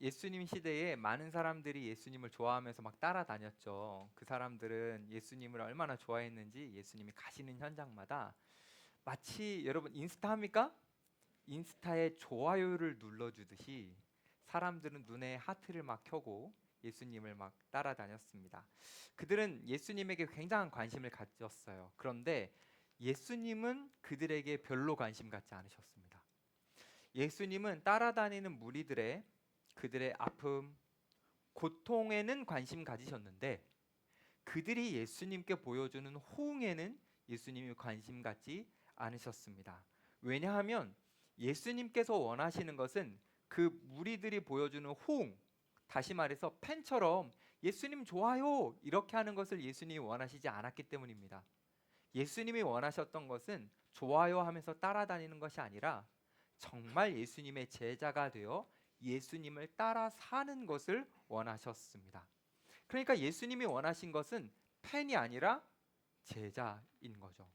예수님 시대에 많은 사람들이 예수님을 좋아하면서 막 따라다녔죠. 그 사람들은 예수님을 얼마나 좋아했는지 예수님이 가시는 현장마다 마치 여러분 인스타 합니까? 인스타에 좋아요를 눌러주듯이 사람들은 눈에 하트를 막 켜고 예수님을 막 따라다녔습니다. 그들은 예수님에게 굉장한 관심을 가졌어요. 그런데 예수님은 그들에게 별로 관심 갖지 않으셨습니다. 예수님은 따라다니는 무리들의 그들의 아픔, 고통에는 관심 가지셨는데 그들이 예수님께 보여주는 호응에는 예수님이 관심 갖지 않으셨습니다. 왜냐하면 예수님께서 원하시는 것은 그 무리들이 보여주는 호응, 다시 말해서 팬처럼 예수님 좋아요 이렇게 하는 것을 예수님이 원하시지 않았기 때문입니다. 예수님이 원하셨던 것은 좋아요 하면서 따라다니는 것이 아니라 정말 예수님의 제자가 되어 예수님을 따라 사는 것을 원하셨습니다. 그러니까 예수님이 원하신 것은 팬이 아니라 제자인 거죠.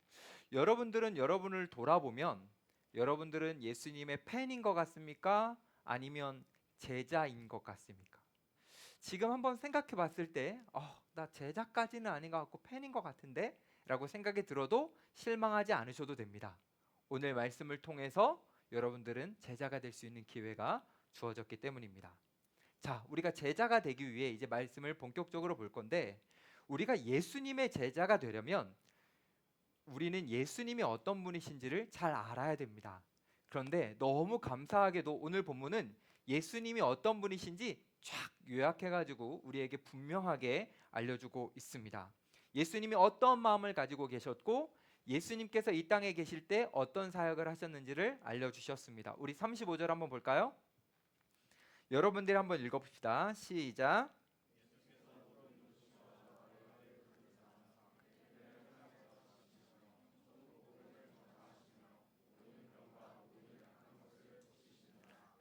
여러분들은 여러분을 돌아보면 여러분들은 예수님의 팬인 것 같습니까? 아니면 제자인 것 같습니까? 지금 한번 생각해 봤을 때 나 제자까지는 아닌 것 같고 팬인 것 같은데? 라고 생각이 들어도 실망하지 않으셔도 됩니다. 오늘 말씀을 통해서 여러분들은 제자가 될 수 있는 기회가 주어졌기 때문입니다. 자, 우리가 제자가 되기 위해 이제 말씀을 본격적으로 볼 건데 우리가 예수님의 제자가 되려면 우리는 예수님이 어떤 분이신지를 잘 알아야 됩니다. 그런데 너무 감사하게도 오늘 본문은 예수님이 어떤 분이신지 쫙 요약해가지고 우리에게 분명하게 알려주고 있습니다. 예수님이 어떤 마음을 가지고 계셨고 예수님께서 이 땅에 계실 때 어떤 사역을 하셨는지를 알려주셨습니다. 우리 35절 한번 볼까요? 여러분들이 한번 읽어봅시다. 시작.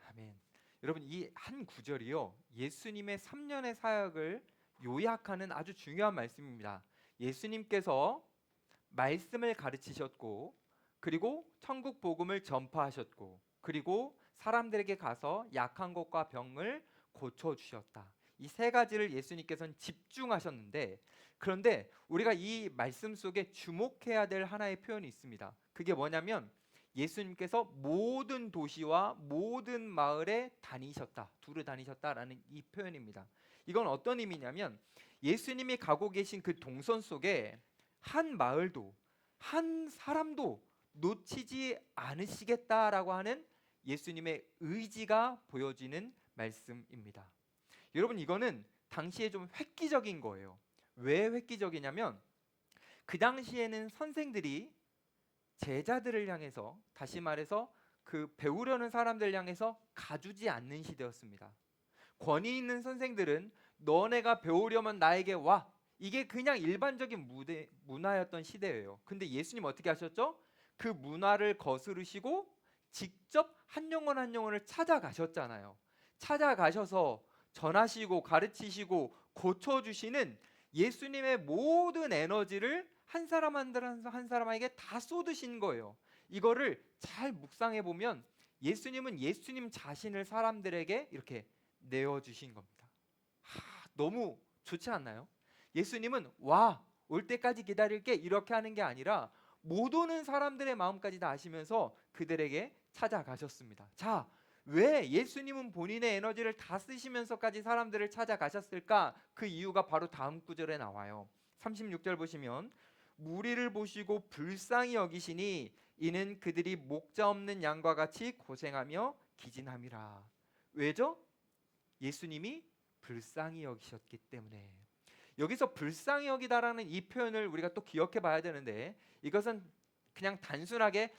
아멘. 여러분 이 한 구절이요 예수님의 3년의 사역을 요약하는 아주 중요한 말씀입니다. 예수님께서 말씀을 가르치셨고 그리고 천국 복음을 전파하셨고 그리고 사람들에게 가서 약한 것과 병을 고쳐 주셨다. 이 세 가지를 예수님께서는 집중하셨는데 그런데 우리가 이 말씀 속에 주목해야 될 하나의 표현이 있습니다. 그게 뭐냐면 예수님께서 모든 도시와 모든 마을에 다니셨다, 두루 다니셨다라는 이 표현입니다. 이건 어떤 의미냐면 예수님이 가고 계신 그 동선 속에 한 마을도 한 사람도 놓치지 않으시겠다라고 하는 예수님의 의지가 보여지는 말씀입니다. 여러분 이거는 당시에 좀 획기적인 거예요. 왜 획기적이냐면 그 당시에는 선생들이 제자들을 향해서 다시 말해서 그 배우려는 사람들 향해서 가주지 않는 시대였습니다. 권위 있는 선생들은 너네가 배우려면 나에게 와. 이게 그냥 일반적인 문화였던 시대예요. 근데 예수님 어떻게 하셨죠? 그 문화를 거스르시고 직접 한 영혼 한 영혼을 찾아가셨잖아요. 찾아가셔서 전하시고 가르치시고 고쳐주시는 예수님의 모든 에너지를 한 사람 한 사람에게 다 쏟으신 거예요. 이거를 잘 묵상해 보면 예수님은 예수님 자신을 사람들에게 이렇게 내어주신 겁니다. 너무 좋지 않나요? 예수님은 와, 올 때까지 기다릴게 이렇게 하는 게 아니라 못 오는 사람들의 마음까지 다 아시면서 그들에게 찾아가셨습니다. 자, 왜 예수님은 본인의 에너지를 다 쓰시면서까지 사람들을 찾아가셨을까? 그 이유가 바로 다음 구절에 나와요. 36절 보시면 무리를 보시고 불쌍히 여기시니 이는 그들이 목자 없는 양과 같이 고생하며 기진함이라. 왜죠? 예수님이 불쌍히 여기셨기 때문에. 여기서 불쌍히 여기다라는 이 표현을 우리가 또 기억해 봐야 되는데 이것은 그냥 단순하게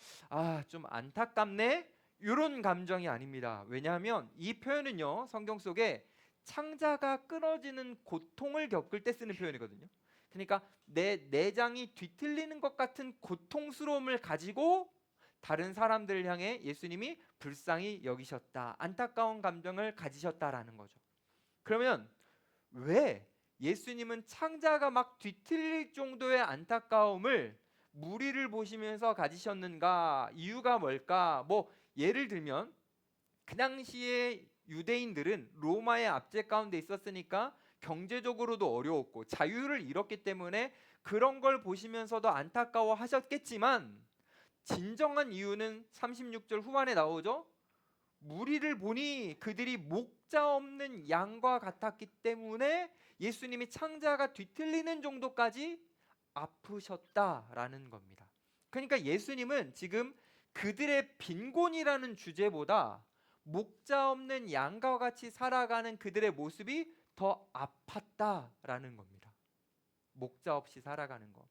좀 안타깝네 이런 감정이 아닙니다. 왜냐하면 이 표현은요 성경 속에 창자가 끊어지는 고통을 겪을 때 쓰는 표현이거든요. 그러니까 내 내장이 뒤틀리는 것 같은 고통스러움을 가지고 다른 사람들을 향해 예수님이 불쌍히 여기셨다, 안타까운 감정을 가지셨다라는 거죠. 그러면 왜 예수님은 창자가 막 뒤틀릴 정도의 안타까움을 무리를 보시면서 가지셨는가? 이유가 뭘까? 뭐 예를 들면 그 당시에 유대인들은 로마의 압제 가운데 있었으니까 경제적으로도 어려웠고 자유를 잃었기 때문에 그런 걸 보시면서도 안타까워 하셨겠지만, 진정한 이유는 36절 후반에 나오죠. 무리를 보니 그들이 목자 없는 양과 같았기 때문에 예수님이 창자가 뒤틀리는 정도까지 아프셨다라는 겁니다. 그러니까 예수님은 지금 그들의 빈곤이라는 주제보다 목자 없는 양과 같이 살아가는 그들의 모습이 더 아팠다라는 겁니다. 목자 없이 살아가는 거.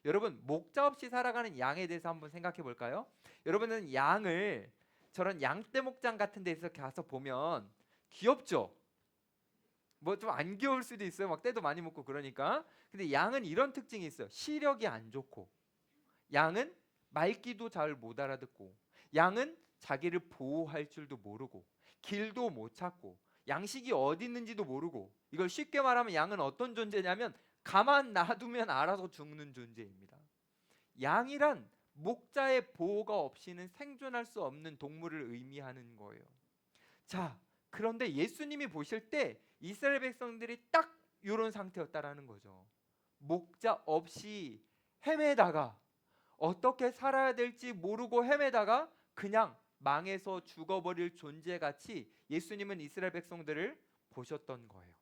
여러분, 목자 없이 살아가는 양에 대해서 한번 생각해 볼까요? 여러분은 양을 저런 양떼 목장 같은 데서 가서 보면 귀엽죠? 뭐 좀 안 귀여울 수도 있어요. 막 떼도 많이 먹고 그러니까. 근데 양은 이런 특징이 있어요. 시력이 안 좋고, 양은 말귀도 잘 못 알아듣고, 양은 자기를 보호할 줄도 모르고, 길도 못 찾고, 양식이 어디 있는지도 모르고, 이걸 쉽게 말하면 양은 어떤 존재냐면 가만 놔두면 알아서 죽는 존재입니다. 양이란 목자의 보호가 없이는 생존할 수 없는 동물을 의미하는 거예요. 자, 그런데 예수님이 보실 때 이스라엘 백성들이 딱 이런 상태였다라는 거죠. 목자 없이 헤매다가, 어떻게 살아야 될지 모르고 헤매다가 그냥 망해서 죽어버릴 존재같이 예수님은 이스라엘 백성들을 보셨던 거예요.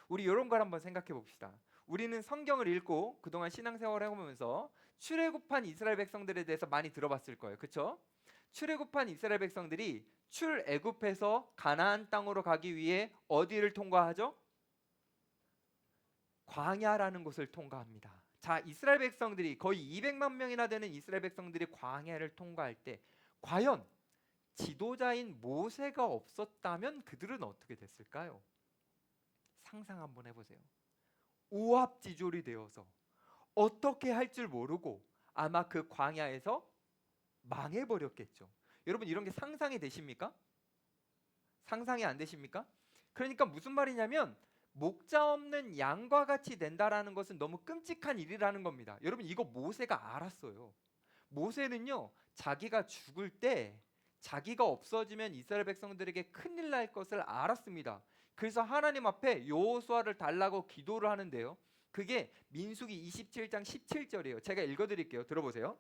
우리 이런 걸 한번 생각해 봅시다. 우리는 성경을 읽고 그동안 신앙생활을 해보면서 출애굽한 이스라엘 백성들에 대해서 많이 들어봤을 거예요. 그렇죠? 출애굽한 이스라엘 백성들이 출애굽해서 가나안 땅으로 가기 위해 어디를 통과하죠? 광야라는 곳을 통과합니다. 자, 이스라엘 백성들이 거의 200만 명이나 되는 이스라엘 백성들이 광야를 통과할 때 과연 지도자인 모세가 없었다면 그들은 어떻게 됐을까요? 상상 한번 해보세요. 오합지졸이 되어서 어떻게 할 줄 모르고 아마 그 광야에서 망해버렸겠죠. 여러분, 이런 게 상상이 되십니까? 상상이 안 되십니까? 그러니까 무슨 말이냐면 목자 없는 양과 같이 된다라는 것은 너무 끔찍한 일이라는 겁니다. 여러분, 이거 모세가 알았어요. 모세는요, 자기가 죽을 때 자기가 없어지면 이스라엘 백성들에게 큰일 날 것을 알았습니다. 그래서 하나님 앞에 여호수아를 달라고 기도를 하는데요. 그게 민수기 27장 17절이에요. 제가 읽어드릴게요. 들어보세요.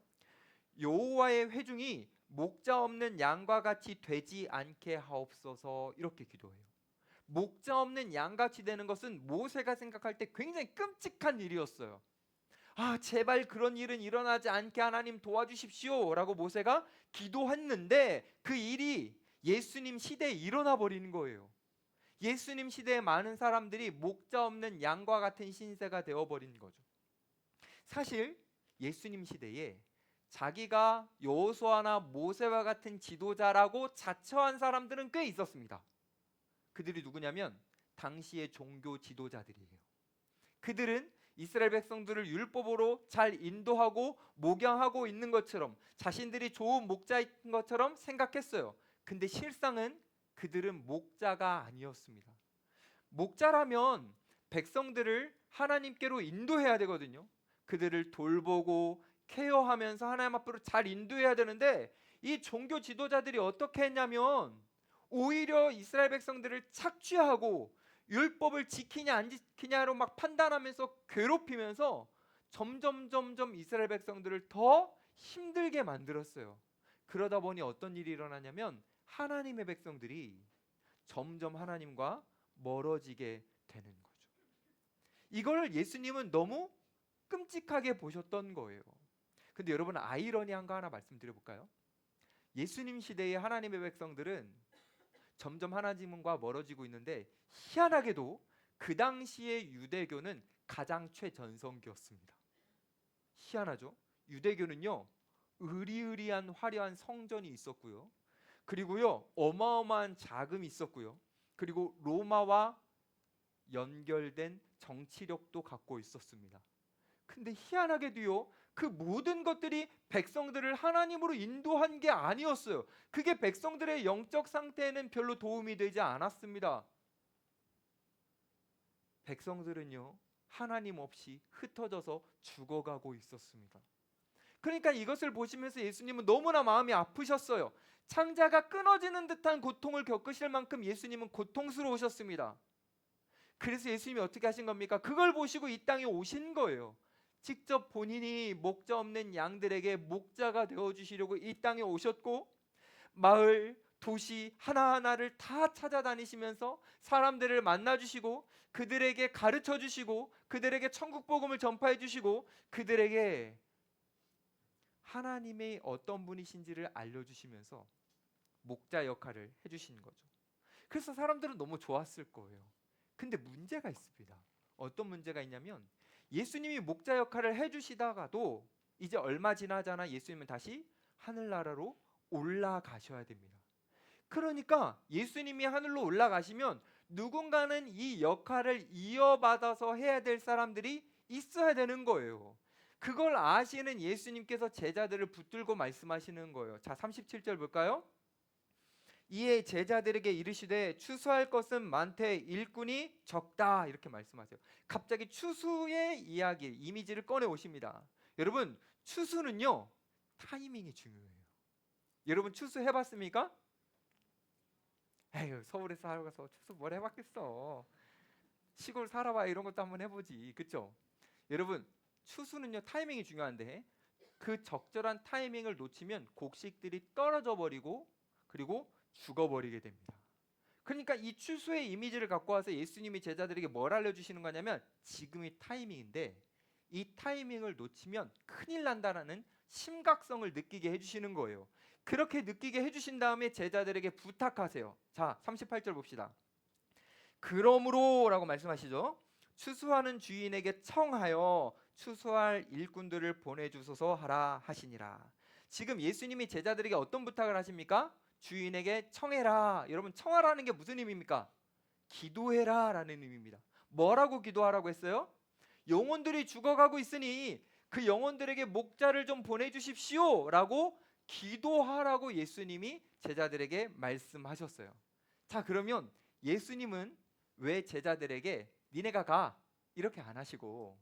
여호와의 회중이 목자 없는 양과 같이 되지 않게 하옵소서, 이렇게 기도해요. 목자 없는 양같이 되는 것은 모세가 생각할 때 굉장히 끔찍한 일이었어요. 아, 제발 그런 일은 일어나지 않게 하나님 도와주십시오 라고 모세가 기도했는데 그 일이 예수님 시대에 일어나 버리는 거예요. 예수님 시대에 많은 사람들이 목자 없는 양과 같은 신세가 되어버린 거죠. 사실 예수님 시대에 자기가 여호수아나 모세와 같은 지도자라고 자처한 사람들은 꽤 있었습니다. 그들이 누구냐면 당시의 종교 지도자들이에요. 그들은 이스라엘 백성들을 율법으로 잘 인도하고 목양하고 있는 것처럼, 자신들이 좋은 목자인 것처럼 생각했어요. 근데 실상은 그들은 목자가 아니었습니다. 목자라면 백성들을 하나님께로 인도해야 되거든요. 그들을 돌보고 케어하면서 하나님 앞으로 잘 인도해야 되는데, 이 종교 지도자들이 어떻게 했냐면 오히려 이스라엘 백성들을 착취하고 율법을 지키냐 안 지키냐로 막 판단하면서 괴롭히면서 점점 이스라엘 백성들을 더 힘들게 만들었어요. 그러다 보니 어떤 일이 일어나냐면 하나님의 백성들이 점점 하나님과 멀어지게 되는 거죠. 이걸 예수님은 너무 끔찍하게 보셨던 거예요. 근데 여러분, 아이러니한 거 하나 말씀드려 볼까요? 예수님 시대의 하나님의 백성들은 점점 하나님과 멀어지고 있는데, 희한하게도 그 당시의 유대교는 가장 최전성기였습니다. 희한하죠? 유대교는요, 의리의리한 화려한 성전이 있었고요, 그리고요 어마어마한 자금이 있었고요, 그리고 로마와 연결된 정치력도 갖고 있었습니다. 근데 희한하게도요, 그 모든 것들이 백성들을 하나님으로 인도한 게 아니었어요. 그게 백성들의 영적 상태에는 별로 도움이 되지 않았습니다. 백성들은요, 하나님 없이 흩어져서 죽어가고 있었습니다. 그러니까 이것을 보시면서 예수님은 너무나 마음이 아프셨어요. 창자가 끊어지는 듯한 고통을 겪으실 만큼 예수님은 고통스러우셨습니다. 그래서 예수님이 어떻게 하신 겁니까? 그걸 보시고 이 땅에 오신 거예요. 직접 본인이 목자 없는 양들에게 목자가 되어주시려고 이 땅에 오셨고, 마을, 도시 하나하나를 다 찾아다니시면서 사람들을 만나주시고, 그들에게 가르쳐주시고, 그들에게 천국 복음을 전파해주시고, 그들에게 하나님의 어떤 분이신지를 알려주시면서 목자 역할을 해주신 거죠. 그래서 사람들은 너무 좋았을 거예요. 근데 문제가 있습니다. 어떤 문제가 있냐면, 예수님이 목자 역할을 해주시다가도 이제 얼마 지나잖아 예수님은 다시 하늘나라로 올라가셔야 됩니다. 그러니까 예수님이 하늘로 올라가시면 누군가는 이 역할을 이어받아서 해야 될 사람들이 있어야 되는 거예요. 그걸 아시는 예수님께서 제자들을 붙들고 말씀하시는 거예요. 자, 37절 볼까요? 이에 제자들에게 이르시되 추수할 것은 많되 일꾼이 적다, 이렇게 말씀하세요. 갑자기 추수의 이야기, 이미지를 꺼내 오십니다. 여러분, 추수는요 타이밍이 중요해요. 여러분 추수 해봤습니까? 에휴, 서울에 살아가서 추수 뭘 해봤겠어. 시골 살아봐 이런 것도 한번 해보지, 그렇죠? 여러분, 추수는요 타이밍이 중요한데 그 적절한 타이밍을 놓치면 곡식들이 떨어져 버리고 그리고 죽어버리게 됩니다. 그러니까 이 추수의 이미지를 갖고 와서 예수님이 제자들에게 뭘 알려주시는 거냐면, 지금이 타이밍인데 이 타이밍을 놓치면 큰일 난다라는 심각성을 느끼게 해주시는 거예요. 그렇게 느끼게 해주신 다음에 제자들에게 부탁하세요. 자, 38절 봅시다. 그러므로 라고 말씀하시죠. 추수하는 주인에게 청하여 추수할 일꾼들을 보내주소서 하라 하시니라. 지금 예수님이 제자들에게 어떤 부탁을 하십니까? 주인에게 청해라. 여러분, 청하라는 게 무슨 의미입니까? 기도해라 라는 의미입니다. 뭐라고 기도하라고 했어요? 영혼들이 죽어가고 있으니 그 영혼들에게 목자를 좀 보내주십시오 라고 기도하라고 예수님이 제자들에게 말씀하셨어요. 자, 그러면 예수님은 왜 제자들에게 니네가 가 이렇게 안 하시고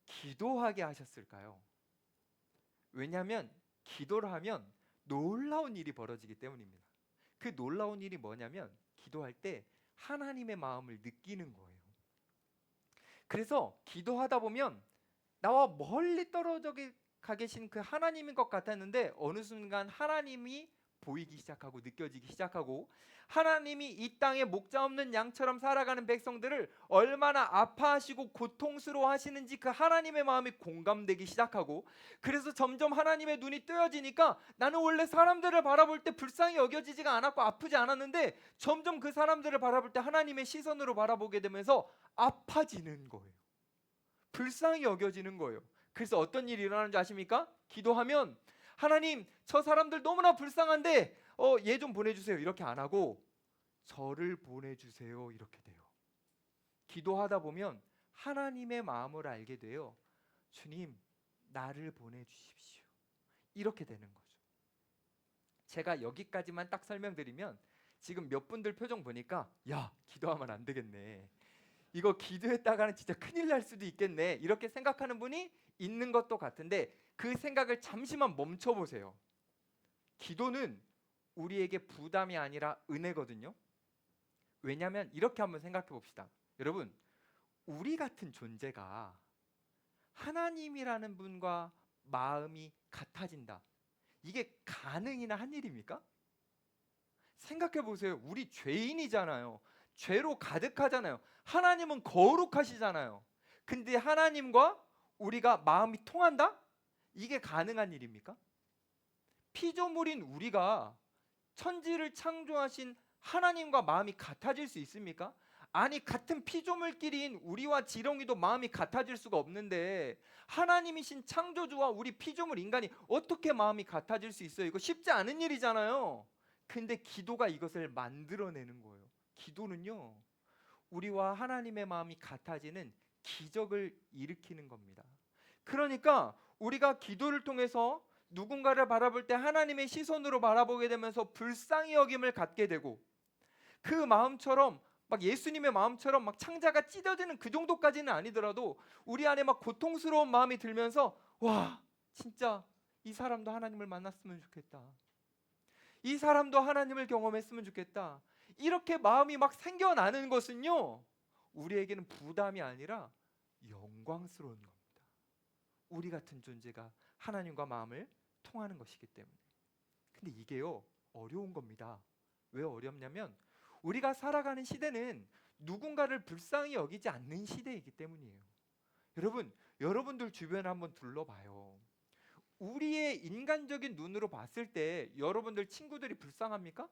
기도하게 하셨을까요? 왜냐하면 기도를 하면 놀라운 일이 벌어지기 때문입니다. 그 놀라운 일이 뭐냐면 기도할 때 하나님의 마음을 느끼는 거예요. 그래서 기도하다 보면 나와 멀리 떨어져 가 계신 그 하나님인 것 같았는데 어느 순간 하나님이 보이기 시작하고 느껴지기 시작하고, 하나님이 이 땅에 목자 없는 양처럼 살아가는 백성들을 얼마나 아파하시고 고통스러워 하시는지 그 하나님의 마음이 공감되기 시작하고, 그래서 점점 하나님의 눈이 뜨여지니까 나는 원래 사람들을 바라볼 때 불쌍히 여겨지지가 않았고 아프지 않았는데 점점 그 사람들을 바라볼 때 하나님의 시선으로 바라보게 되면서 아파지는 거예요. 불쌍히 여겨지는 거예요. 그래서 어떤 일이 일어나는 줄 아십니까? 기도하면 하나님, 저 사람들 너무나 불쌍한데 얘 좀 보내주세요 이렇게 안 하고 저를 보내주세요 이렇게 돼요. 기도하다 보면 하나님의 마음을 알게 돼요. 주님, 나를 보내주십시오 이렇게 되는 거죠. 제가 여기까지만 딱 설명드리면 지금 몇 분들 표정 보니까 야, 기도하면 안 되겠네, 이거 기도했다가는 진짜 큰일 날 수도 있겠네 이렇게 생각하는 분이 있는 것도 같은데 그 생각을 잠시만 멈춰보세요. 기도는 우리에게 부담이 아니라 은혜거든요. 왜냐하면 이렇게 한번 생각해 봅시다. 여러분, 우리 같은 존재가 하나님이라는 분과 마음이 같아진다, 이게 가능이나 한 일입니까? 생각해 보세요. 우리 죄인이잖아요. 죄로 가득하잖아요. 하나님은 거룩하시잖아요. 근데 하나님과 우리가 마음이 통한다? 이게 가능한 일입니까? 피조물인 우리가 천지를 창조하신 하나님과 마음이 같아질 수 있습니까? 아니, 같은 피조물끼리인 우리와 지렁이도 마음이 같아질 수가 없는데 하나님이신 창조주와 우리 피조물 인간이 어떻게 마음이 같아질 수 있어요? 이거 쉽지 않은 일이잖아요. 근데 기도가 이것을 만들어내는 거예요. 기도는요, 우리와 하나님의 마음이 같아지는 기적을 일으키는 겁니다. 그러니까 우리가 기도를 통해서 누군가를 바라볼 때 하나님의 시선으로 바라보게 되면서 불쌍히 여김을 갖게 되고, 그 마음처럼 막 예수님의 마음처럼 막 창자가 찢어지는 그 정도까지는 아니더라도 우리 안에 막 고통스러운 마음이 들면서 와, 진짜 이 사람도 하나님을 만났으면 좋겠다. 이 사람도 하나님을 경험했으면 좋겠다. 이렇게 마음이 막 생겨나는 것은요, 우리에게는 부담이 아니라 영광스러운 겁니다. 우리 같은 존재가 하나님과 마음을 통하는 것이기 때문에. 근데 이게요, 어려운 겁니다. 왜 어렵냐면 우리가 살아가는 시대는 누군가를 불쌍히 여기지 않는 시대이기 때문이에요. 여러분들 주변을 한번 둘러봐요. 우리의 인간적인 눈으로 봤을 때 여러분들 친구들이 불쌍합니까?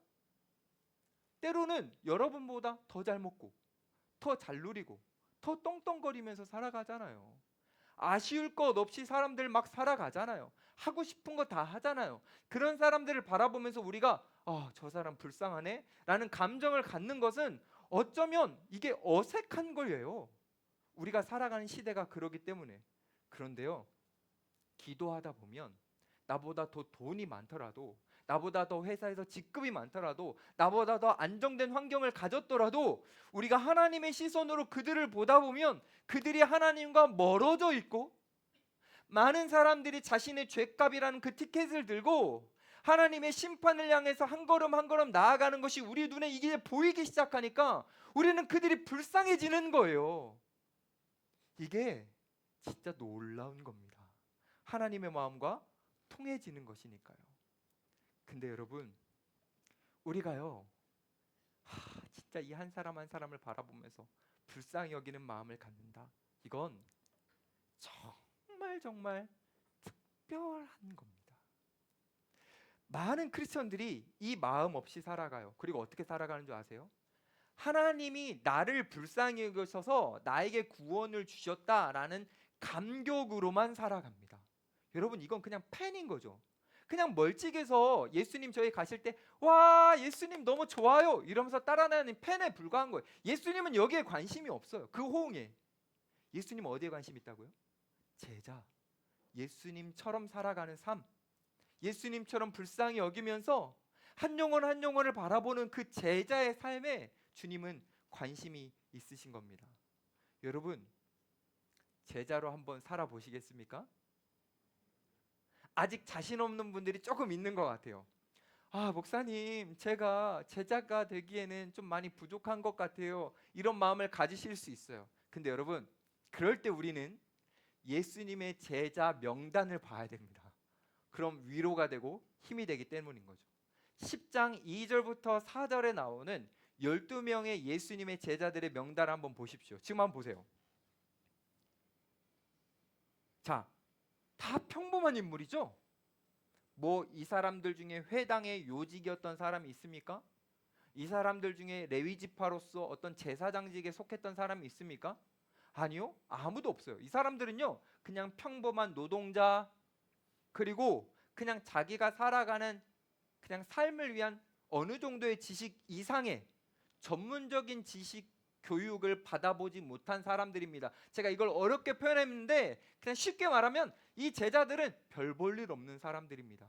때로는 여러분보다 더 잘 먹고 더 잘 누리고 더 떵떵거리면서 살아가잖아요. 아쉬울 것 없이 사람들 막 살아가잖아요. 하고 싶은 거 다 하잖아요. 그런 사람들을 바라보면서 우리가 저 사람 불쌍하네 라는 감정을 갖는 것은 어쩌면 이게 어색한 거예요. 우리가 살아가는 시대가 그러기 때문에. 그런데요, 기도하다 보면 나보다 더 돈이 많더라도, 나보다 더 회사에서 직급이 많더라도, 나보다 더 안정된 환경을 가졌더라도 우리가 하나님의 시선으로 그들을 보다 보면 그들이 하나님과 멀어져 있고, 많은 사람들이 자신의 죄값이라는 그 티켓을 들고 하나님의 심판을 향해서 한 걸음 한 걸음 나아가는 것이 우리 눈에 이게 보이기 시작하니까 우리는 그들이 불쌍해지는 거예요. 이게 진짜 놀라운 겁니다. 하나님의 마음과 통해지는 것이니까요. 근데 여러분, 우리가요, 진짜 이 한 사람 한 사람을 바라보면서 불쌍히 여기는 마음을 갖는다. 이건 정말 특별한 겁니다. 많은 크리스천들이 이 마음 없이 살아가요. 그리고 어떻게 살아가는 줄 아세요? 하나님이 나를 불쌍히 여기셔서 나에게 구원을 주셨다라는 감격으로만 살아갑니다. 여러분, 이건 그냥 팬인 거죠. 그냥 멀찍해서 예수님 저희 가실 때 와 예수님 너무 좋아요 이러면서 따라다니는 팬에 불과한 거예요. 예수님은 여기에 관심이 없어요. 그 호응에. 예수님은 어디에 관심이 있다고요? 제자. 예수님처럼 살아가는 삶, 예수님처럼 불쌍히 여기면서 한 영혼 한 영혼을 바라보는 그 제자의 삶에 주님은 관심이 있으신 겁니다. 여러분, 제자로 한번 살아보시겠습니까? 아직 자신 없는 분들이 조금 있는 것 같아요. 목사님, 제가 제자가 되기에는 좀 많이 부족한 것 같아요. 이런 마음을 가지실 수 있어요. 근데 여러분, 그럴 때 우리는 예수님의 제자 명단을 봐야 됩니다. 그럼 위로가 되고 힘이 되기 때문인 거죠. 10장 2절부터 4절에 나오는 12명의 예수님의 제자들의 명단을 한번 보십시오. 지금 한번 보세요. 자, 다 평범한 인물이죠? 뭐 이 사람들 중에 회당의 요직이었던 사람이 있습니까? 이 사람들 중에 레위지파로서 어떤 제사장직에 속했던 사람이 있습니까? 아니요, 아무도 없어요. 이 사람들은요, 그냥 평범한 노동자, 그리고 그냥 자기가 살아가는 그냥 삶을 위한 어느 정도의 지식 이상의 전문적인 지식 교육을 받아보지 못한 사람들입니다. 제가 이걸 어렵게 표현했는데 그냥 쉽게 말하면 이 제자들은 별 볼 일 없는 사람들입니다.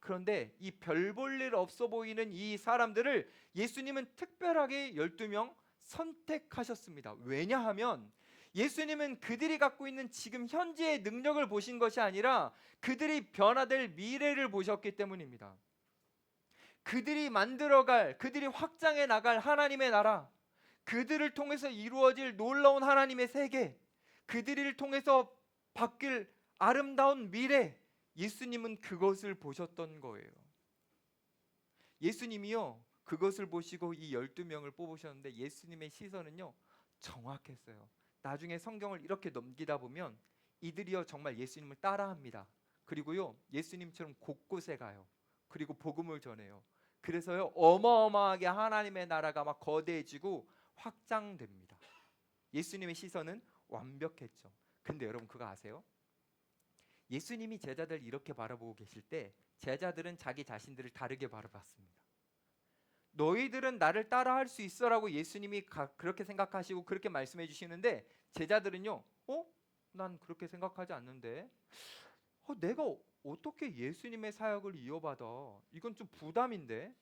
그런데 이 별 볼 일 없어 보이는 이 사람들을 예수님은 특별하게 12명 선택하셨습니다. 왜냐하면 예수님은 그들이 갖고 있는 지금 현재의 능력을 보신 것이 아니라 그들이 변화될 미래를 보셨기 때문입니다. 그들이 만들어갈, 그들이 확장해 나갈 하나님의 나라, 그들을 통해서 이루어질 놀라운 하나님의 세계, 그들을 통해서 바뀔 아름다운 미래, 예수님은 그것을 보셨던 거예요. 예수님이요, 그것을 보시고 이 12명을 뽑으셨는데 예수님의 시선은요, 정확했어요. 나중에 성경을 이렇게 넘기다 보면 이들이요 정말 예수님을 따라합니다. 그리고요 예수님처럼 곳곳에 가요. 그리고 복음을 전해요. 그래서요 어마어마하게 하나님의 나라가 막 거대해지고 확장됩니다. 예수님의 시선은 완벽했죠. 근데 여러분 그거 아세요? 예수님이 제자들 이렇게 바라보고 계실 때 제자들은 자기 자신들을 다르게 바라봤습니다. 너희들은 나를 따라할 수 있어라고 예수님이 그렇게 생각하시고 그렇게 말씀해 주시는데 제자들은요, 난 그렇게 생각하지 않는데, 내가 어떻게 예수님의 사역을 이어받아? 이건 좀 부담인데.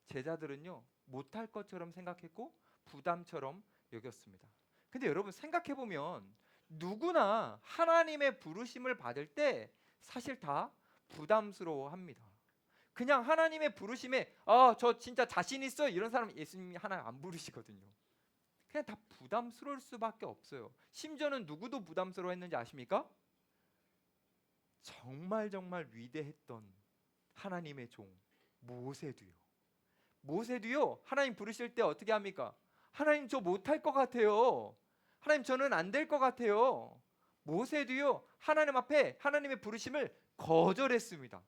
제자들은요, 못할 것처럼 생각했고 부담처럼 여겼습니다. 근데 여러분 생각해 보면 누구나 하나님의 부르심을 받을 때 사실 다 부담스러워합니다. 그냥 하나님의 부르심에 저 진짜 자신 있어 이런 사람 예수님이 하나님 안 부르시거든요. 그냥 다 부담스러울 수밖에 없어요. 심지어는 누구도 부담스러워했는지 아십니까? 정말 정말 위대했던 하나님의 종 모세도요. 모세도요. 하나님 부르실 때 어떻게 합니까? 하나님 저 못할 것 같아요. 하나님 저는 안 될 것 같아요. 모세도요. 하나님 앞에 하나님의 부르심을 거절했습니다.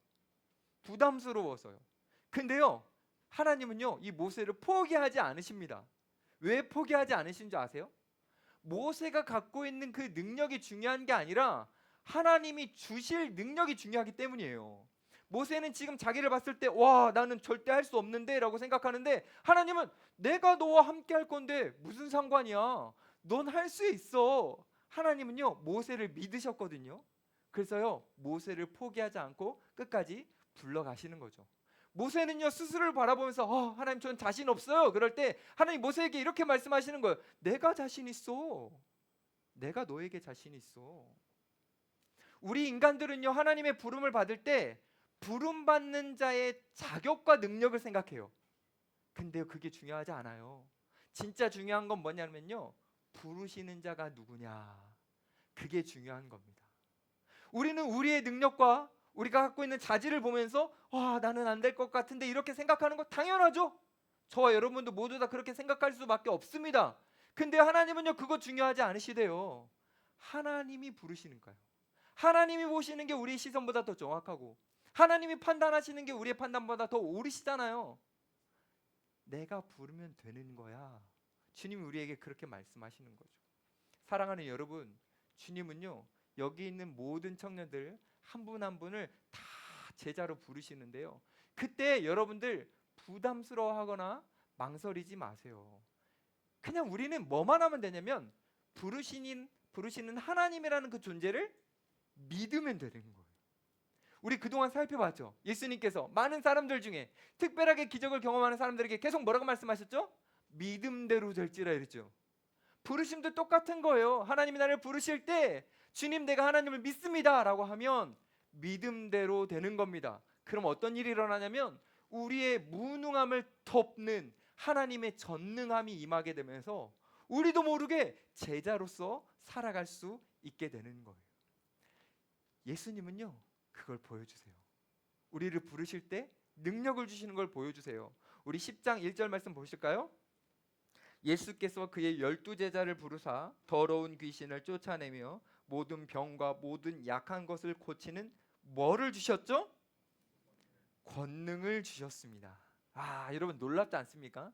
부담스러워서요. 근데요. 하나님은요. 이 모세를 포기하지 않으십니다. 왜 포기하지 않으신 줄 아세요? 모세가 갖고 있는 그 능력이 중요한 게 아니라 하나님이 주실 능력이 중요하기 때문이에요. 모세는 지금 자기를 봤을 때 와 나는 절대 할 수 없는데 라고 생각하는데 하나님은 내가 너와 함께 할 건데 무슨 상관이야. 넌 할 수 있어. 하나님은요 모세를 믿으셨거든요. 그래서요 모세를 포기하지 않고 끝까지 불러가시는 거죠. 모세는요 스스로를 바라보면서 하나님 전 자신 없어요. 그럴 때 하나님 모세에게 이렇게 말씀하시는 거예요. 내가 자신 있어. 내가 너에게 자신 있어. 우리 인간들은요 하나님의 부름을 받을 때 부름 받는 자의 자격과 능력을 생각해요. 근데 그게 중요하지 않아요. 진짜 중요한 건 뭐냐면요 부르시는 자가 누구냐, 그게 중요한 겁니다. 우리는 우리의 능력과 우리가 갖고 있는 자질을 보면서 나는 안 될 것 같은데 이렇게 생각하는 거 당연하죠. 저와 여러분도 모두 다 그렇게 생각할 수밖에 없습니다. 근데 하나님은요 그거 중요하지 않으시대요. 하나님이 부르시는 거예요. 하나님이 보시는 게 우리의 시선보다 더 정확하고 하나님이 판단하시는 게 우리의 판단보다 더 옳으시잖아요. 내가 부르면 되는 거야. 주님이 우리에게 그렇게 말씀하시는 거죠. 사랑하는 여러분, 주님은요 여기 있는 모든 청년들 한 분 한 분을 다 제자로 부르시는데요. 그때 여러분들 부담스러워하거나 망설이지 마세요. 그냥 우리는 뭐만 하면 되냐면 부르시는 하나님이라는 그 존재를 믿으면 되는 거예요. 우리 그동안 살펴봤죠. 예수님께서 많은 사람들 중에 특별하게 기적을 경험하는 사람들에게 계속 뭐라고 말씀하셨죠? 믿음대로 될지라 이랬죠. 부르심도 똑같은 거예요. 하나님이 나를 부르실 때 주님 내가 하나님을 믿습니다 라고 하면 믿음대로 되는 겁니다. 그럼 어떤 일이 일어나냐면 우리의 무능함을 덮는 하나님의 전능함이 임하게 되면서 우리도 모르게 제자로서 살아갈 수 있게 되는 거예요. 예수님은요 그걸 보여주세요. 우리를 부르실 때 능력을 주시는 걸 보여주세요. 우리 10장 1절 말씀 보실까요? 예수께서 그의 12제자를 부르사 더러운 귀신을 쫓아내며 모든 병과 모든 약한 것을 고치는 뭐를 주셨죠? 권능을 주셨습니다. 여러분 놀랍지 않습니까?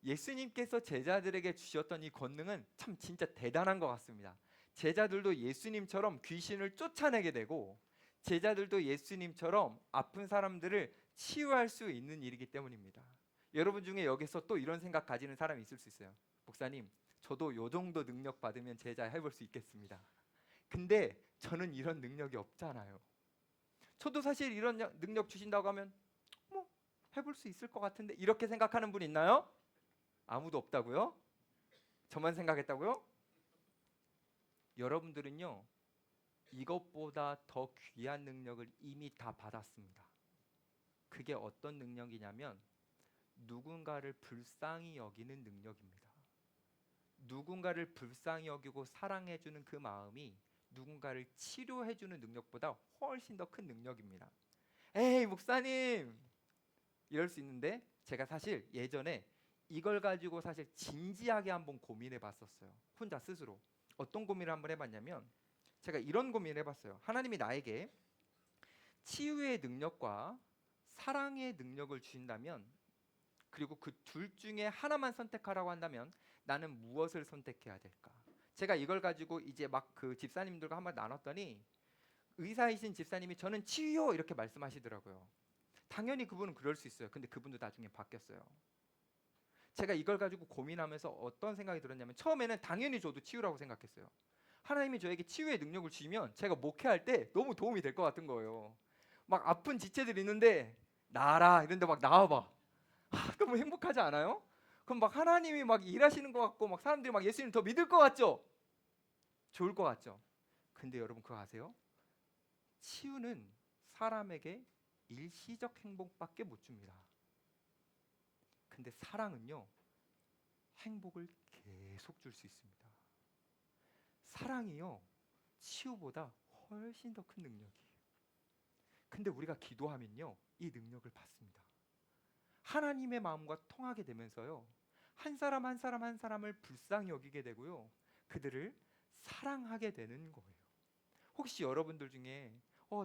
예수님께서 제자들에게 주셨던 이 권능은 참 진짜 대단한 것 같습니다. 제자들도 예수님처럼 귀신을 쫓아내게 되고 제자들도 예수님처럼 아픈 사람들을 치유할 수 있는 일이기 때문입니다. 여러분 중에 여기서 또 이런 생각 가지는 사람이 있을 수 있어요. 목사님, 저도 요 정도 능력 받으면 제자 해볼 수 있겠습니다. 근데 저는 이런 능력이 없잖아요. 저도 사실 이런 능력 주신다고 하면 뭐 해볼 수 있을 것 같은데 이렇게 생각하는 분 있나요? 아무도 없다고요? 저만 생각했다고요? 여러분들은요 이것보다 더 귀한 능력을 이미 다 받았습니다. 그게 어떤 능력이냐면 누군가를 불쌍히 여기는 능력입니다. 누군가를 불쌍히 여기고 사랑해주는 그 마음이 누군가를 치료해주는 능력보다 훨씬 더 큰 능력입니다. 에이 목사님 이럴 수 있는데 제가 사실 예전에 이걸 가지고 사실 진지하게 한번 고민해 봤었어요. 혼자 스스로. 어떤 고민을 한번 해봤냐면 제가 이런 고민을 해봤어요. 하나님이 나에게 치유의 능력과 사랑의 능력을 주신다면 그리고 그 둘 중에 하나만 선택하라고 한다면 나는 무엇을 선택해야 될까? 제가 이걸 가지고 이제 막 그 집사님들과 한번 나눴더니 의사이신 집사님이 저는 치유요 이렇게 말씀하시더라고요. 당연히 그분은 그럴 수 있어요. 근데 그분도 나중에 바뀌었어요. 제가 이걸 가지고 고민하면서 어떤 생각이 들었냐면 처음에는 당연히 저도 치유라고 생각했어요. 하나님이 저에게 치유의 능력을 주시면 제가 목회할 때 너무 도움이 될 것 같은 거예요. 막 아픈 지체들 있는데 나라 이런데 막 나와봐. 너무 행복하지 않아요? 그럼 막 하나님이 막 일하시는 것 같고 막 사람들이 막 예수님 더 믿을 것 같죠? 좋을 것 같죠? 근데 여러분 그거 아세요? 치유는 사람에게 일시적 행복밖에 못 줍니다. 근데 사랑은요, 행복을 계속 줄 수 있습니다. 사랑이요, 치유보다 훨씬 더 큰 능력이에요. 근데 우리가 기도하면요, 이 능력을 받습니다. 하나님의 마음과 통하게 되면서요, 한 사람 한 사람 한 사람을 불쌍히 여기게 되고요, 그들을 사랑하게 되는 거예요. 혹시 여러분들 중에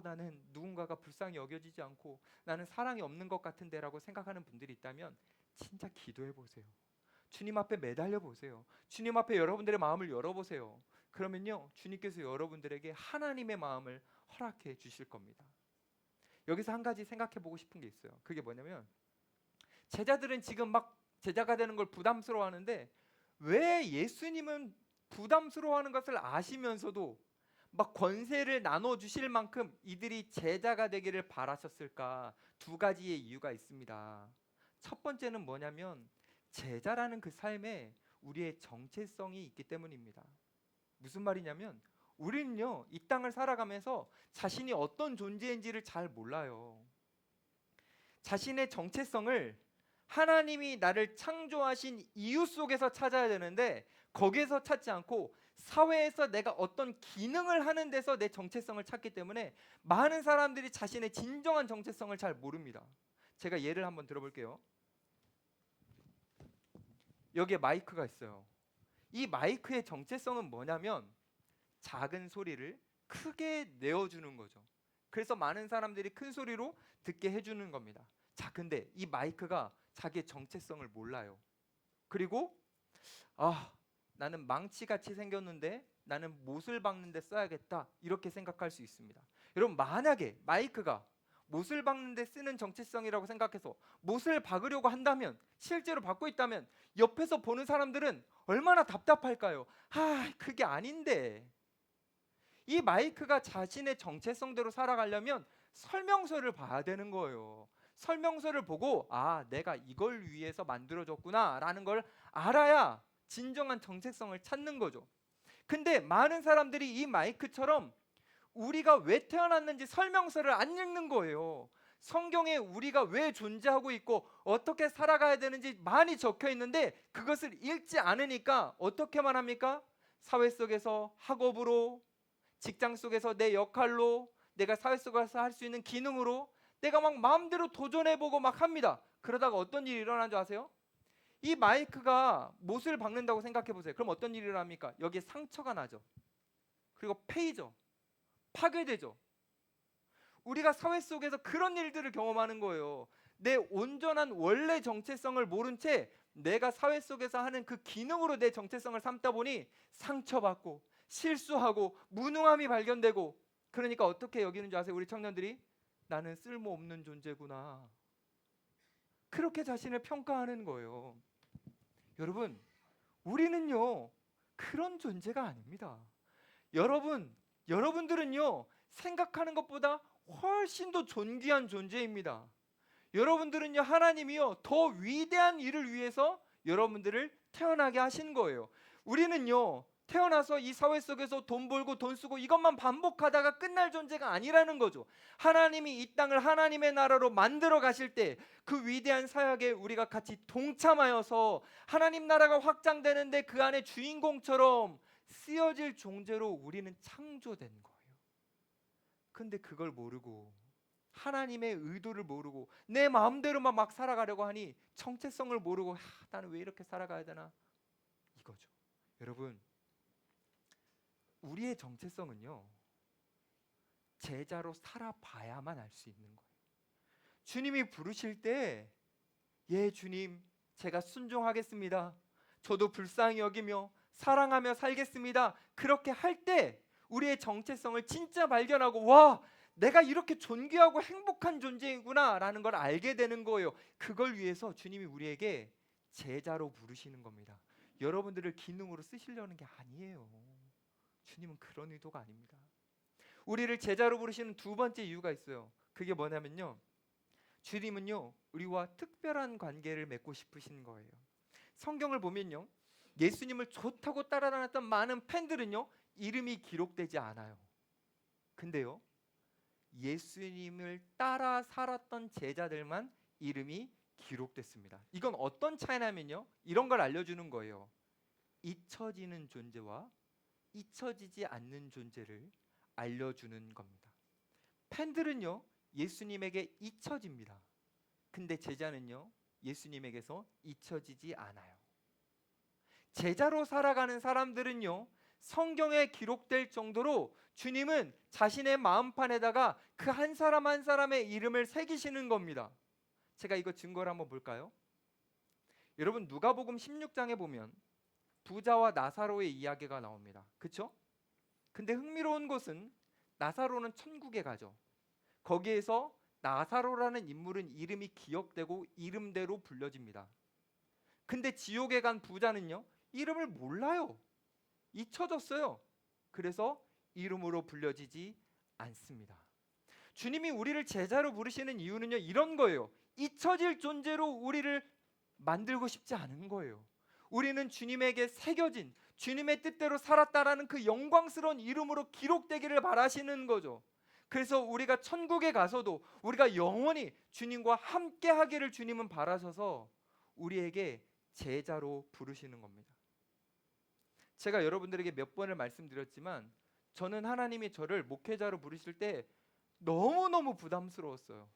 나는 누군가가 불쌍히 여겨지지 않고 나는 사랑이 없는 것 같은데 라고 생각하는 분들이 있다면 진짜 기도해 보세요. 주님 앞에 매달려 보세요. 주님 앞에 여러분들의 마음을 열어보세요. 그러면요, 주님께서 여러분들에게 하나님의 마음을 허락해 주실 겁니다. 여기서 한 가지 생각해 보고 싶은 게 있어요. 그게 뭐냐면, 제자들은 지금 막 제자가 되는 걸 부담스러워하는데 왜 예수님은 부담스러워하는 것을 아시면서도 막 권세를 나눠 주실 만큼 이들이 제자가 되기를 바라셨을까? 두 가지의 이유가 있습니다. 첫 번째는 뭐냐면, 제자라는 그 삶에 우리의 정체성이 있기 때문입니다. 무슨 말이냐면, 우리는요, 이 땅을 살아가면서 자신이 어떤 존재인지를 잘 몰라요. 자신의 정체성을 하나님이 나를 창조하신 이유 속에서 찾아야 되는데, 거기에서 찾지 않고 사회에서 내가 어떤 기능을 하는 데서 내 정체성을 찾기 때문에 많은 사람들이 자신의 진정한 정체성을 잘 모릅니다. 제가 예를 한번 들어볼게요. 여기에 마이크가 있어요. 이 마이크의 정체성은 뭐냐면, 작은 소리를 크게 내어주는 거죠. 그래서 많은 사람들이 큰 소리로 듣게 해주는 겁니다. 자, 근데 이 마이크가 자기의 정체성을 몰라요. 그리고 나는 망치같이 생겼는데 나는 못을 박는데 써야겠다, 이렇게 생각할 수 있습니다. 여러분, 만약에 마이크가 못을 박는데 쓰는 정체성이라고 생각해서 못을 박으려고 한다면, 실제로 박고 있다면 옆에서 보는 사람들은 얼마나 답답할까요? 그게 아닌데. 이 마이크가 자신의 정체성대로 살아가려면 설명서를 봐야 되는 거예요. 설명서를 보고 내가 이걸 위해서 만들어졌구나 라는 걸 알아야 진정한 정체성을 찾는 거죠. 근데 많은 사람들이 이 마이크처럼 우리가 왜 태어났는지 설명서를 안 읽는 거예요. 성경에 우리가 왜 존재하고 있고 어떻게 살아가야 되는지 많이 적혀 있는데 그것을 읽지 않으니까 어떻게만 합니까? 사회 속에서 학업으로, 직장 속에서 내 역할로, 내가 사회 속에서 할 수 있는 기능으로 내가 막 마음대로 도전해보고 막 합니다. 그러다가 어떤 일이 일어나는 줄 아세요? 이 마이크가 못을 박는다고 생각해보세요. 그럼 어떤 일이 일어납니까? 여기에 상처가 나죠. 그리고 패이죠. 파괴되죠. 우리가 사회 속에서 그런 일들을 경험하는 거예요. 내 온전한 원래 정체성을 모른 채 내가 사회 속에서 하는 그 기능으로 내 정체성을 삼다 보니 상처받고 실수하고 무능함이 발견되고, 그러니까 어떻게 여기는 줄 아세요? 우리 청년들이 나는 쓸모없는 존재구나, 그렇게 자신을 평가하는 거예요. 여러분, 우리는요 그런 존재가 아닙니다. 여러분들은요 생각하는 것보다 훨씬 더 존귀한 존재입니다. 여러분들은요 하나님이요 더 위대한 일을 위해서 여러분들을 태어나게 하신 거예요. 우리는요 태어나서 이 사회 속에서 돈 벌고 돈 쓰고 이것만 반복하다가 끝날 존재가 아니라는 거죠. 하나님이 이 땅을 하나님의 나라로 만들어 가실 때 그 위대한 사역에 우리가 같이 동참하여서 하나님 나라가 확장되는데 그 안에 주인공처럼 쓰여질 존재로 우리는 창조된 거예요. 근데 그걸 모르고 하나님의 의도를 모르고 내 마음대로만 막 살아가려고 하니 정체성을 모르고 나는 왜 이렇게 살아가야 되나, 이거죠. 여러분, 우리의 정체성은요 제자로 살아봐야만 알 수 있는 거예요. 주님이 부르실 때 주님 제가 순종하겠습니다, 저도 불쌍히 여기며 사랑하며 살겠습니다, 그렇게 할 때 우리의 정체성을 진짜 발견하고 내가 이렇게 존귀하고 행복한 존재이구나 라는 걸 알게 되는 거예요. 그걸 위해서 주님이 우리에게 제자로 부르시는 겁니다. 여러분들을 기능으로 쓰시려는 게 아니에요. 주님은 그런 의도가 아닙니다. 우리를 제자로 부르시는 두 번째 이유가 있어요. 그게 뭐냐면요, 주님은요 우리와 특별한 관계를 맺고 싶으신 거예요. 성경을 보면요 예수님을 좋다고 따라다녔던 많은 팬들은요 이름이 기록되지 않아요. 근데요 예수님을 따라 살았던 제자들만 이름이 기록됐습니다. 이건 어떤 차이냐면요, 이런 걸 알려주는 거예요. 잊혀지는 존재와 잊혀지지 않는 존재를 알려주는 겁니다. 팬들은요, 예수님에게 잊혀집니다. 근데 제자는요, 예수님에게서 잊혀지지 않아요. 제자로 살아가는 사람들은요, 성경에 기록될 정도로 주님은 자신의 마음판에다가 그 한 사람 한 사람의 이름을 새기시는 겁니다. 제가 이거 증거를 한번 볼까요? 여러분, 누가복음 16장에 보면 부자와 나사로의 이야기가 나옵니다. 그렇죠? 근데 흥미로운 것은 나사로는 천국에 가죠. 거기에서 나사로라는 인물은 이름이 기억되고 이름대로 불려집니다. 근데 지옥에 간 부자는요, 이름을 몰라요. 잊혀졌어요. 그래서 이름으로 불려지지 않습니다. 주님이 우리를 제자로 부르시는 이유는요, 이런 거예요. 잊혀질 존재로 우리를 만들고 싶지 않은 거예요. 우리는 주님에게 새겨진, 주님의 뜻대로 살았다라는 그 영광스러운 이름으로 기록되기를 바라시는 거죠. 그래서 우리가 천국에 가서도 우리가 영원히 주님과 함께 하기를 주님은 바라셔서 우리에게 제자로 부르시는 겁니다. 제가 여러분들에게 몇 번을 말씀드렸지만 저는 하나님이 저를 목회자로 부르실 때 너무너무 부담스러웠어요.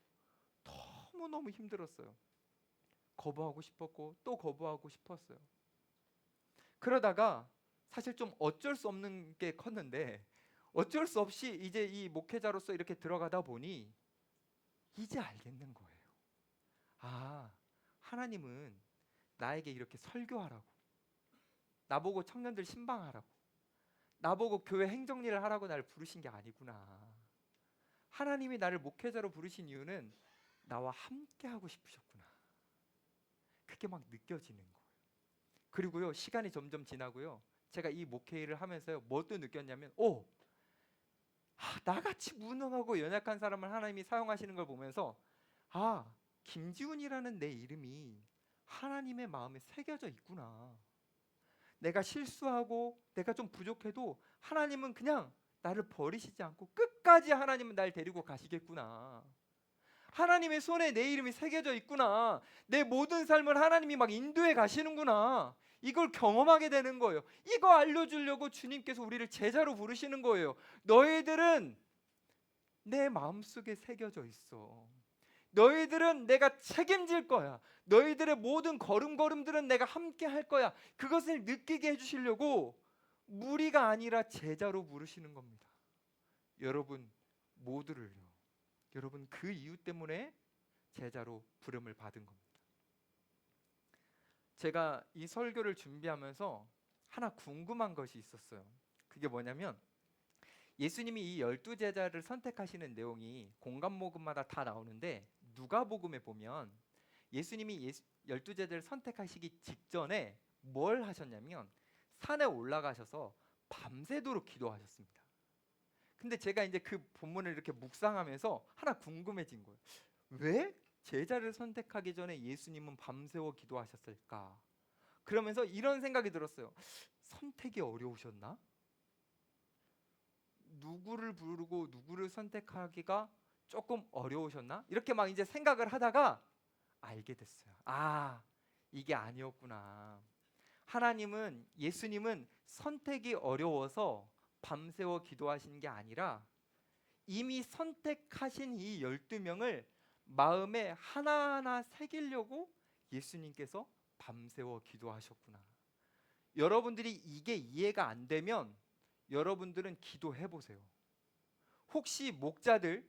너무너무 힘들었어요. 거부하고 싶었고 또 거부하고 싶었어요. 그러다가 사실 좀 어쩔 수 없는 게 컸는데, 어쩔 수 없이 이제 이 목회자로서 이렇게 들어가다 보니 이제 알겠는 거예요. 아, 하나님은 나에게 이렇게 설교하라고, 나보고 청년들 신방하라고, 나보고 교회 행정일을 하라고 나를 부르신 게 아니구나. 하나님이 나를 목회자로 부르신 이유는 나와 함께 하고 싶으셨구나. 그게 막 느껴지는 거예요. 그리고요, 시간이 점점 지나고요, 제가 이 목회 일을 하면서요, 뭐 또 느꼈냐면, 나같이 무능하고 연약한 사람을 하나님이 사용하시는 걸 보면서, 김지훈이라는 내 이름이 하나님의 마음에 새겨져 있구나. 내가 실수하고 내가 좀 부족해도 하나님은 그냥 나를 버리시지 않고 끝까지 하나님은 날 데리고 가시겠구나. 하나님의 손에 내 이름이 새겨져 있구나. 내 모든 삶을 하나님이 막 인도해 가시는구나. 이걸 경험하게 되는 거예요. 이거 알려주려고 주님께서 우리를 제자로 부르시는 거예요. 너희들은 내 마음속에 새겨져 있어. 너희들은 내가 책임질 거야. 너희들의 모든 걸음걸음들은 내가 함께 할 거야. 그것을 느끼게 해주시려고 무리가 아니라 제자로 부르시는 겁니다. 여러분 모두를요. 여러분 그 이유 때문에 제자로 부름을 받은 겁니다. 제가 이 설교를 준비하면서 하나 궁금한 것이 있었어요. 그게 뭐냐면, 예수님이 이 12제자를 선택하시는 내용이 공간목음마다 다 나오는데, 누가복음에 보면 예수님이 12제자를 선택하시기 직전에 뭘 하셨냐면 산에 올라가셔서 밤새도록 기도하셨습니다. 근데 제가 이제 그 본문을 이렇게 묵상하면서 하나 궁금해진 거예요. 왜 제자를 선택하기 전에 예수님은 밤새워 기도하셨을까? 그러면서 이런 생각이 들었어요. 선택이 어려우셨나? 누구를 부르고 누구를 선택하기가 조금 어려우셨나? 이렇게 막 이제 생각을 하다가 알게 됐어요. 이게 아니었구나. 예수님은 선택이 어려워서 밤새워 기도하신 게 아니라 이미 선택하신 이 12명을 마음에 하나하나 새기려고 예수님께서 밤새워 기도하셨구나. 여러분들이 이게 이해가 안 되면 여러분들은 기도해 보세요. 혹시 목자들,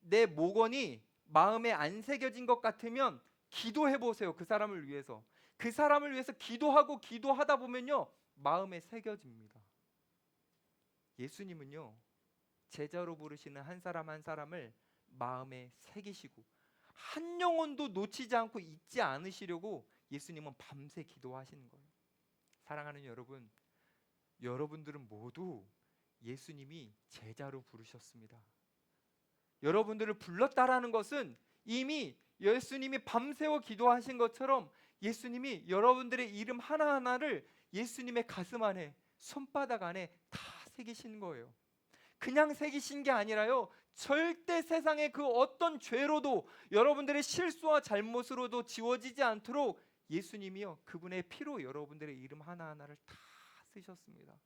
내 목원이 마음에 안 새겨진 것 같으면 기도해 보세요. 그 사람을 위해서. 그 사람을 위해서 기도하고 기도하다 보면요, 마음에 새겨집니다. 예수님은요, 제자로 부르시는 한 사람 한 사람을 마음에 새기시고 한 영혼도 놓치지 않고 잊지 않으시려고 예수님은 밤새 기도하시는 거예요. 사랑하는 여러분, 여러분들은 모두 예수님이 제자로 부르셨습니다. 여러분들을 불렀다라는 것은 이미 예수님이 밤새워 기도하신 것처럼 예수님이 여러분들의 이름 하나하나를 예수님의 가슴 안에, 손바닥 안에 다 새기신 거예요. 그냥 새기신 게 아니라요, 절대 세상의 그 어떤 죄로도, 여러분들의 실수와 잘못으로도 지워지지 않도록 예수님이요, 그분의 피로 여러분들의 이름 하나하나를 다 쓰셨습니다.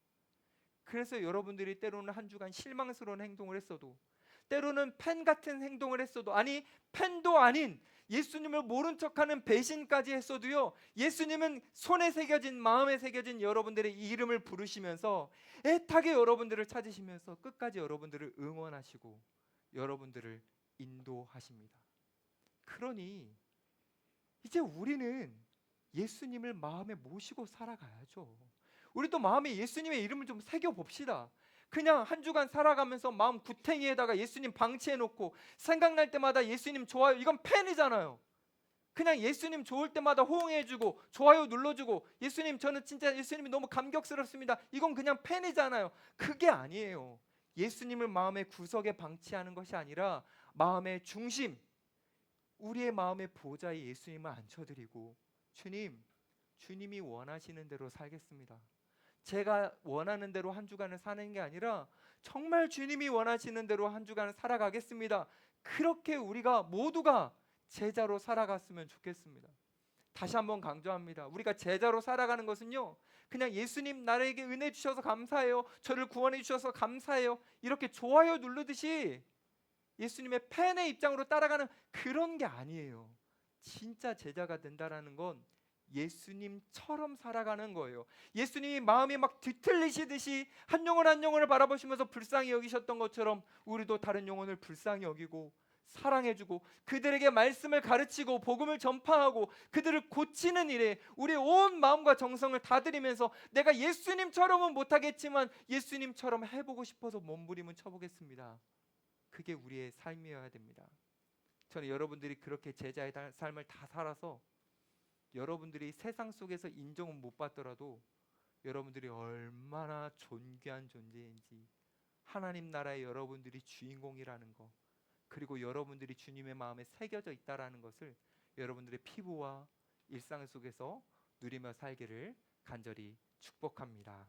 그래서 여러분들이 때로는 한 주간 실망스러운 행동을 했어도, 때로는 펜 같은 행동을 했어도, 아니 펜도 아닌 예수님을 모른 척하는 배신까지 했어도요, 예수님은 손에 새겨진, 마음에 새겨진 여러분들의 이름을 부르시면서 애타게 여러분들을 찾으시면서 끝까지 여러분들을 응원하시고 여러분들을 인도하십니다. 그러니 이제 우리는 예수님을 마음에 모시고 살아가야죠. 우리도 마음에 예수님의 이름을 좀 새겨 봅시다. 그냥 한 주간 살아가면서 마음 구탱이에다가 예수님 방치해 놓고 생각날 때마다 예수님 좋아요, 이건 팬이잖아요. 그냥 예수님 좋을 때마다 호응해주고 좋아요 눌러주고, 예수님 저는 진짜 예수님이 너무 감격스럽습니다, 이건 그냥 팬이잖아요. 그게 아니에요. 예수님을 마음의 구석에 방치하는 것이 아니라 마음의 중심, 우리의 마음의 보좌에 예수님을 앉혀드리고, 주님, 주님이 원하시는 대로 살겠습니다. 제가 원하는 대로 한 주간을 사는 게 아니라 정말 주님이 원하시는 대로 한 주간을 살아가겠습니다. 그렇게 우리가 모두가 제자로 살아갔으면 좋겠습니다. 다시 한번 강조합니다. 우리가 제자로 살아가는 것은요, 그냥 예수님 나에게 은혜 주셔서 감사해요, 저를 구원해 주셔서 감사해요, 이렇게 좋아요 누르듯이 예수님의 팬의 입장으로 따라가는 그런 게 아니에요. 진짜 제자가 된다라는 건 예수님처럼 살아가는 거예요. 예수님이 마음이 막 뒤틀리시듯이 한 영혼 한 영혼을 바라보시면서 불쌍히 여기셨던 것처럼 우리도 다른 영혼을 불쌍히 여기고 사랑해주고 그들에게 말씀을 가르치고 복음을 전파하고 그들을 고치는 일에 우리의 온 마음과 정성을 다드리면서, 내가 예수님처럼은 못하겠지만 예수님처럼 해보고 싶어서 몸부림은 쳐보겠습니다. 그게 우리의 삶이어야 됩니다. 저는 여러분들이 그렇게 제자의 삶을 다 살아서 여러분들이 세상 속에서 인정은 못 받더라도 여러분들이 얼마나 존귀한 존재인지, 하나님 나라의 여러분들이 주인공이라는 거, 그리고 여러분들이 주님의 마음에 새겨져 있다라는 것을 여러분들의 피부와 일상 속에서 누리며 살기를 간절히 축복합니다.